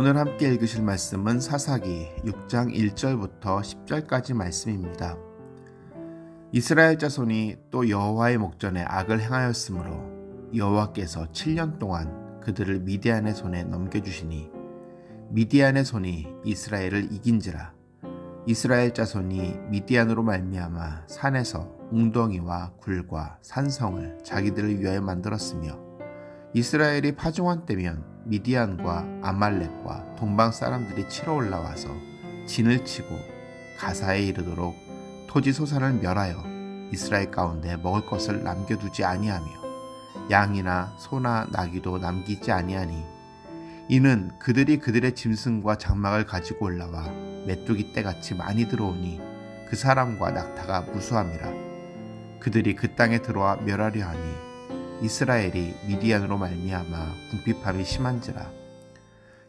오늘 함께 읽으실 말씀은 사사기 6장 1절부터 10절까지 말씀입니다. 이스라엘 자손이 또 여호와의 목전에 악을 행하였으므로 여호와께서 7년 동안 그들을 미디안의 손에 넘겨주시니 미디안의 손이 이스라엘을 이긴지라. 이스라엘 자손이 미디안으로 말미암아 산에서 웅덩이와 굴과 산성을 자기들을 위하여 만들었으며 이스라엘이 파종한 때면 미디안과 아말렉과 동방 사람들이 치러 올라와서 진을 치고 가사에 이르도록 토지 소산을 멸하여 이스라엘 가운데 먹을 것을 남겨두지 아니하며 양이나 소나 나귀도 남기지 아니하니 이는 그들이 그들의 짐승과 장막을 가지고 올라와 메뚜기 떼같이 많이 들어오니 그 사람과 낙타가 무수함이라. 그들이 그 땅에 들어와 멸하려 하니 이스라엘이 미디안으로 말미암아 궁핍함이 심한지라.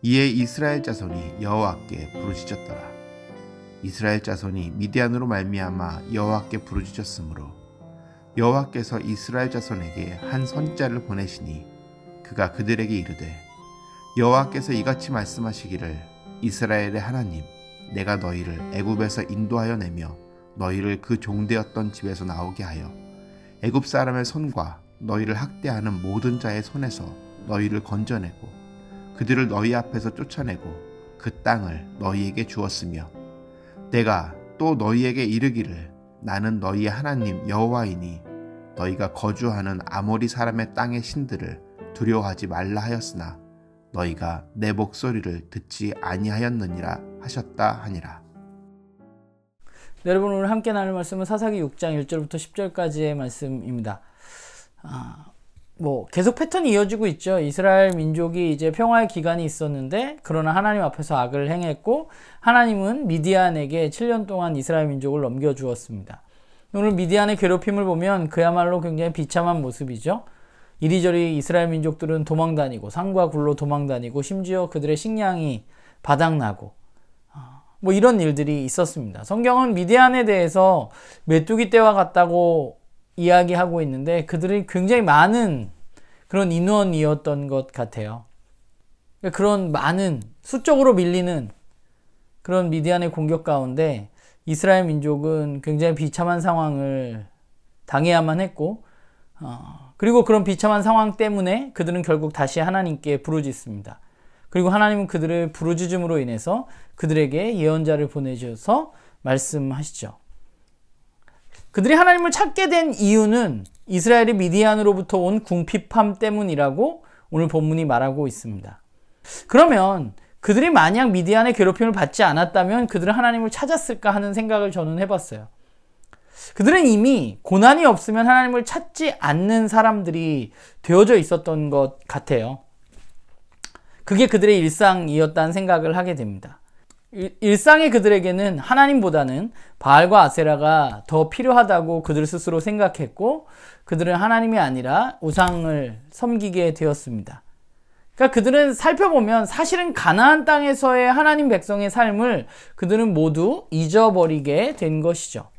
이에 이스라엘 자손이 여호와께 부르짖었더라. 이스라엘 자손이 미디안으로 말미암아 여호와께 부르짖었으므로 여호와께서 이스라엘 자손에게 한 선지자를 보내시니 그가 그들에게 이르되 여호와께서 이같이 말씀하시기를 이스라엘의 하나님 내가 너희를 애굽에서 인도하여 내며 너희를 그 종되었던 집에서 나오게 하여 애굽 사람의 손과 너희를 학대하는 모든 자의 손에서 너희를 건져내고 그들을 너희 앞에서 쫓아내고 그 땅을 너희에게 주었으며 내가 또 너희에게 이르기를 나는 너희의 하나님 여호와이니 너희가 거주하는 아모리 사람의 땅의 신들을 두려워하지 말라 하였으나 너희가 내 목소리를 듣지 아니하였느니라 하셨다 하니라. 네, 여러분 오늘 함께 나눌 말씀은 사사기 6장 1절부터 10절까지의 말씀입니다. 계속 패턴이 이어지고 있죠. 이스라엘 민족이 이제 평화의 기간이 있었는데 그러나 하나님 앞에서 악을 행했고 하나님은 미디안에게 7년 동안 이스라엘 민족을 넘겨주었습니다. 오늘 미디안의 괴롭힘을 보면 그야말로 굉장히 비참한 모습이죠. 이리저리 이스라엘 민족들은 도망다니고 산과 굴로 도망다니고 심지어 그들의 식량이 바닥나고 이런 일들이 있었습니다. 성경은 미디안에 대해서 메뚜기 떼와 같다고 이야기하고 있는데 그들이 굉장히 많은 그런 인원이었던 것 같아요. 그런 많은 수적으로 밀리는 그런 미디안의 공격 가운데 이스라엘 민족은 굉장히 비참한 상황을 당해야만 했고 그리고 그런 비참한 상황 때문에 그들은 결국 다시 하나님께 부르짖습니다. 그리고 하나님은 그들을 부르짖음으로 인해서 그들에게 예언자를 보내셔서 말씀하시죠. 그들이 하나님을 찾게 된 이유는 이스라엘이 미디안으로부터 온 궁핍함 때문이라고 오늘 본문이 말하고 있습니다. 그러면 그들이 만약 미디안의 괴롭힘을 받지 않았다면 그들은 하나님을 찾았을까 하는 생각을 저는 해봤어요. 그들은 이미 고난이 없으면 하나님을 찾지 않는 사람들이 되어져 있었던 것 같아요. 그게 그들의 일상이었다는 생각을 하게 됩니다. 일상의 그들에게는 하나님보다는 바알과 아세라가 더 필요하다고 그들 스스로 생각했고 그들은 하나님이 아니라 우상을 섬기게 되었습니다. 그러니까 그들은 살펴보면 사실은 가나안 땅에서의 하나님 백성의 삶을 그들은 모두 잊어버리게 된 것이죠.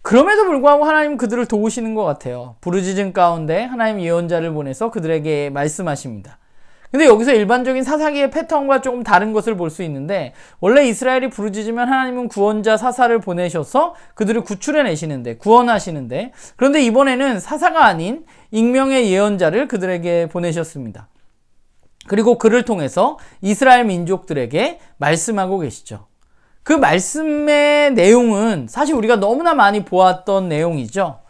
그럼에도 불구하고 하나님은 그들을 도우시는 것 같아요. 부르짖음 가운데 하나님 예언자를 보내서 그들에게 말씀하십니다. 근데 여기서 일반적인 사사기의 패턴과 조금 다른 것을 볼 수 있는데 원래 이스라엘이 부르짖으면 하나님은 구원자 사사를 보내셔서 그들을 구출해내시는데 구원하시는데 그런데 이번에는 사사가 아닌 익명의 예언자를 그들에게 보내셨습니다. 그리고 그를 통해서 이스라엘 민족들에게 말씀하고 계시죠. 그 말씀의 내용은 사실 우리가 너무나 많이 보았던 내용이죠.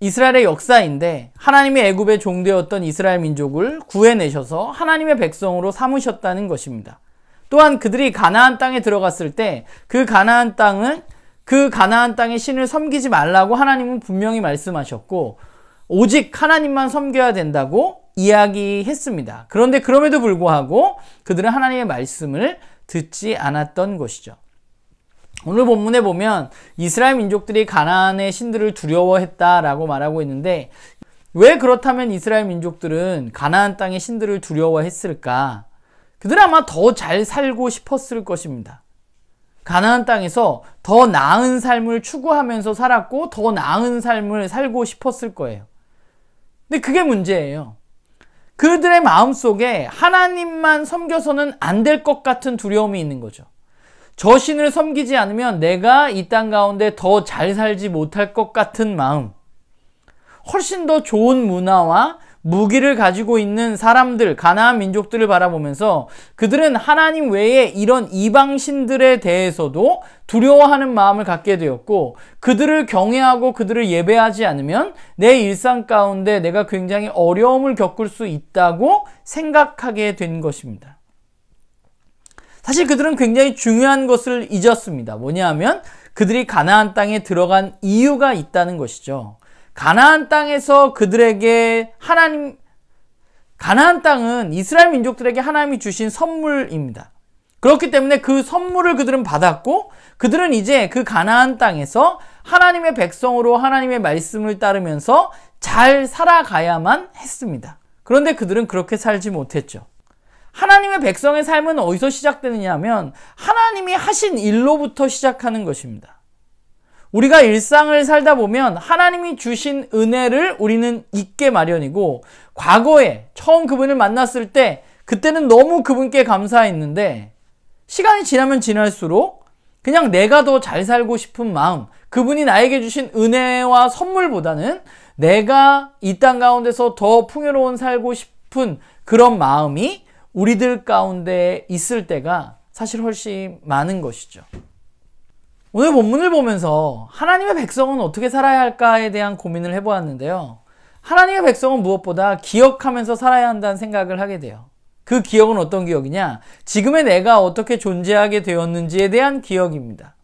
이스라엘의 역사인데 하나님의 애굽의 종되었던 이스라엘 민족을 구해내셔서 하나님의 백성으로 삼으셨다는 것입니다. 또한 그들이 가나안 땅에 들어갔을 때 그 가나안 땅의 신을 섬기지 말라고 하나님은 분명히 말씀하셨고 오직 하나님만 섬겨야 된다고 이야기했습니다. 그런데 그럼에도 불구하고 그들은 하나님의 말씀을 듣지 않았던 것이죠. 오늘 본문에 보면 이스라엘 민족들이 가나안의 신들을 두려워했다라고 말하고 있는데 왜 그렇다면 이스라엘 민족들은 가나안 땅의 신들을 두려워했을까? 그들은 아마 더 잘 살고 싶었을 것입니다. 가나안 땅에서 더 나은 삶을 추구하면서 살았고 더 나은 삶을 살고 싶었을 거예요. 근데 그게 문제예요. 그들의 마음속에 하나님만 섬겨서는 안 될 것 같은 두려움이 있는 거죠. 저 신을 섬기지 않으면 내가 이 땅 가운데 더 잘 살지 못할 것 같은 마음, 훨씬 더 좋은 문화와 무기를 가지고 있는 사람들, 가나안 민족들을 바라보면서 그들은 하나님 외에 이런 이방신들에 대해서도 두려워하는 마음을 갖게 되었고, 그들을 경외하고 그들을 예배하지 않으면 내 일상 가운데 내가 굉장히 어려움을 겪을 수 있다고 생각하게 된 것입니다. 사실 그들은 굉장히 중요한 것을 잊었습니다. 뭐냐 하면 그들이 가나안 땅에 들어간 이유가 있다는 것이죠. 가나안 땅에서 그들에게 가나안 땅은 이스라엘 민족들에게 하나님이 주신 선물입니다. 그렇기 때문에 그 선물을 그들은 받았고, 그들은 이제 그 가나안 땅에서 하나님의 백성으로 하나님의 말씀을 따르면서 잘 살아가야만 했습니다. 그런데 그들은 그렇게 살지 못했죠. 하나님의 백성의 삶은 어디서 시작되느냐 하면 하나님이 하신 일로부터 시작하는 것입니다. 우리가 일상을 살다 보면 하나님이 주신 은혜를 우리는 잊게 마련이고, 과거에 처음 그분을 만났을 때 그때는 너무 그분께 감사했는데 시간이 지나면 지날수록 그냥 내가 더 잘 살고 싶은 마음, 그분이 나에게 주신 은혜와 선물보다는 내가 이 땅 가운데서 더 풍요로운 살고 싶은 그런 마음이 우리들 가운데 있을 때가 사실 훨씬 많은 것이죠. 오늘 본문을 보면서 하나님의 백성은 어떻게 살아야 할까에 대한 고민을 해보았는데요. 하나님의 백성은 무엇보다 기억하면서 살아야 한다는 생각을 하게 돼요. 그 기억은 어떤 기억이냐? 지금의 내가 어떻게 존재하게 되었는지에 대한 기억입니다.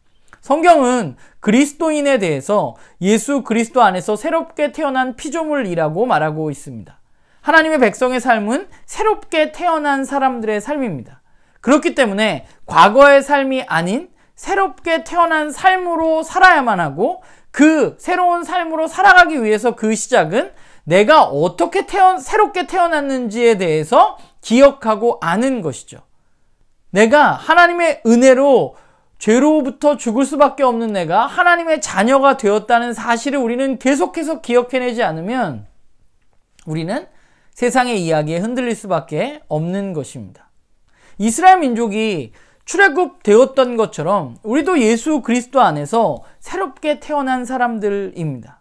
성경은 그리스도인에 대해서 예수 그리스도 안에서 새롭게 태어난 피조물이라고 말하고 있습니다. 하나님의 백성의 삶은 새롭게 태어난 사람들의 삶입니다. 그렇기 때문에 과거의 삶이 아닌 새롭게 태어난 삶으로 살아야만 하고, 그 새로운 삶으로 살아가기 위해서 그 시작은 내가 어떻게 새롭게 태어났는지에 대해서 기억하고 아는 것이죠. 내가 하나님의 은혜로 죄로부터 죽을 수밖에 없는 내가 하나님의 자녀가 되었다는 사실을 우리는 계속해서 기억해내지 않으면 우리는 세상의 이야기에 흔들릴 수밖에 없는 것입니다. 이스라엘 민족이 출애굽되었던 것처럼 우리도 예수 그리스도 안에서 새롭게 태어난 사람들입니다.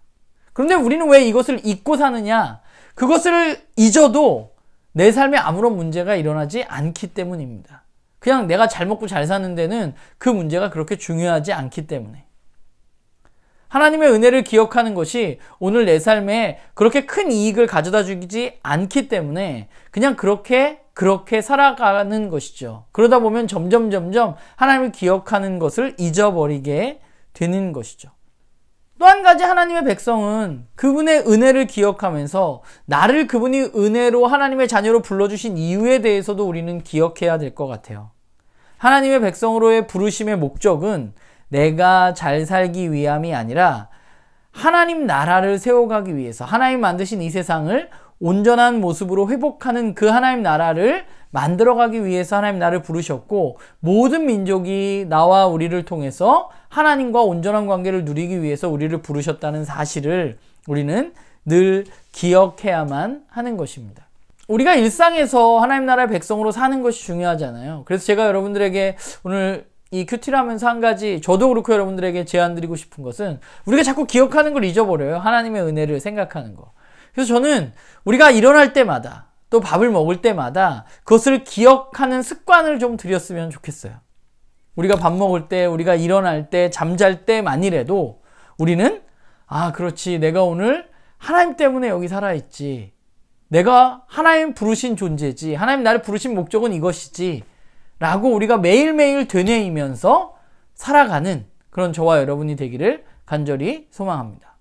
그런데 우리는 왜 이것을 잊고 사느냐? 그것을 잊어도 내 삶에 아무런 문제가 일어나지 않기 때문입니다. 그냥 내가 잘 먹고 잘 사는 데는 그 문제가 그렇게 중요하지 않기 때문에. 하나님의 은혜를 기억하는 것이 오늘 내 삶에 그렇게 큰 이익을 가져다 주지 않기 때문에 그냥 그렇게 살아가는 것이죠. 그러다 보면 점점 하나님을 기억하는 것을 잊어버리게 되는 것이죠. 또 한 가지 하나님의 백성은 그분의 은혜를 기억하면서 나를 그분이 은혜로 하나님의 자녀로 불러주신 이유에 대해서도 우리는 기억해야 될 것 같아요. 하나님의 백성으로의 부르심의 목적은 내가 잘 살기 위함이 아니라 하나님 나라를 세워가기 위해서, 하나님 만드신 이 세상을 온전한 모습으로 회복하는 그 하나님 나라를 만들어가기 위해서 하나님 나를 부르셨고, 모든 민족이 나와 우리를 통해서 하나님과 온전한 관계를 누리기 위해서 우리를 부르셨다는 사실을 우리는 늘 기억해야만 하는 것입니다. 우리가 일상에서 하나님 나라의 백성으로 사는 것이 중요하잖아요. 그래서 제가 여러분들에게 오늘 이 큐티를 하면서 한 가지, 저도 그렇고 여러분들에게 제안 드리고 싶은 것은, 우리가 자꾸 기억하는 걸 잊어버려요. 하나님의 은혜를 생각하는 거. 그래서 저는 우리가 일어날 때마다 또 밥을 먹을 때마다 그것을 기억하는 습관을 좀 들였으면 좋겠어요. 우리가 밥 먹을 때, 우리가 일어날 때, 잠잘 때만이라도 우리는 그렇지, 내가 오늘 하나님 때문에 여기 살아있지, 내가 하나님 부르신 존재지, 하나님 나를 부르신 목적은 이것이지 라고 우리가 매일매일 되뇌이면서 살아가는 그런 저와 여러분이 되기를 간절히 소망합니다.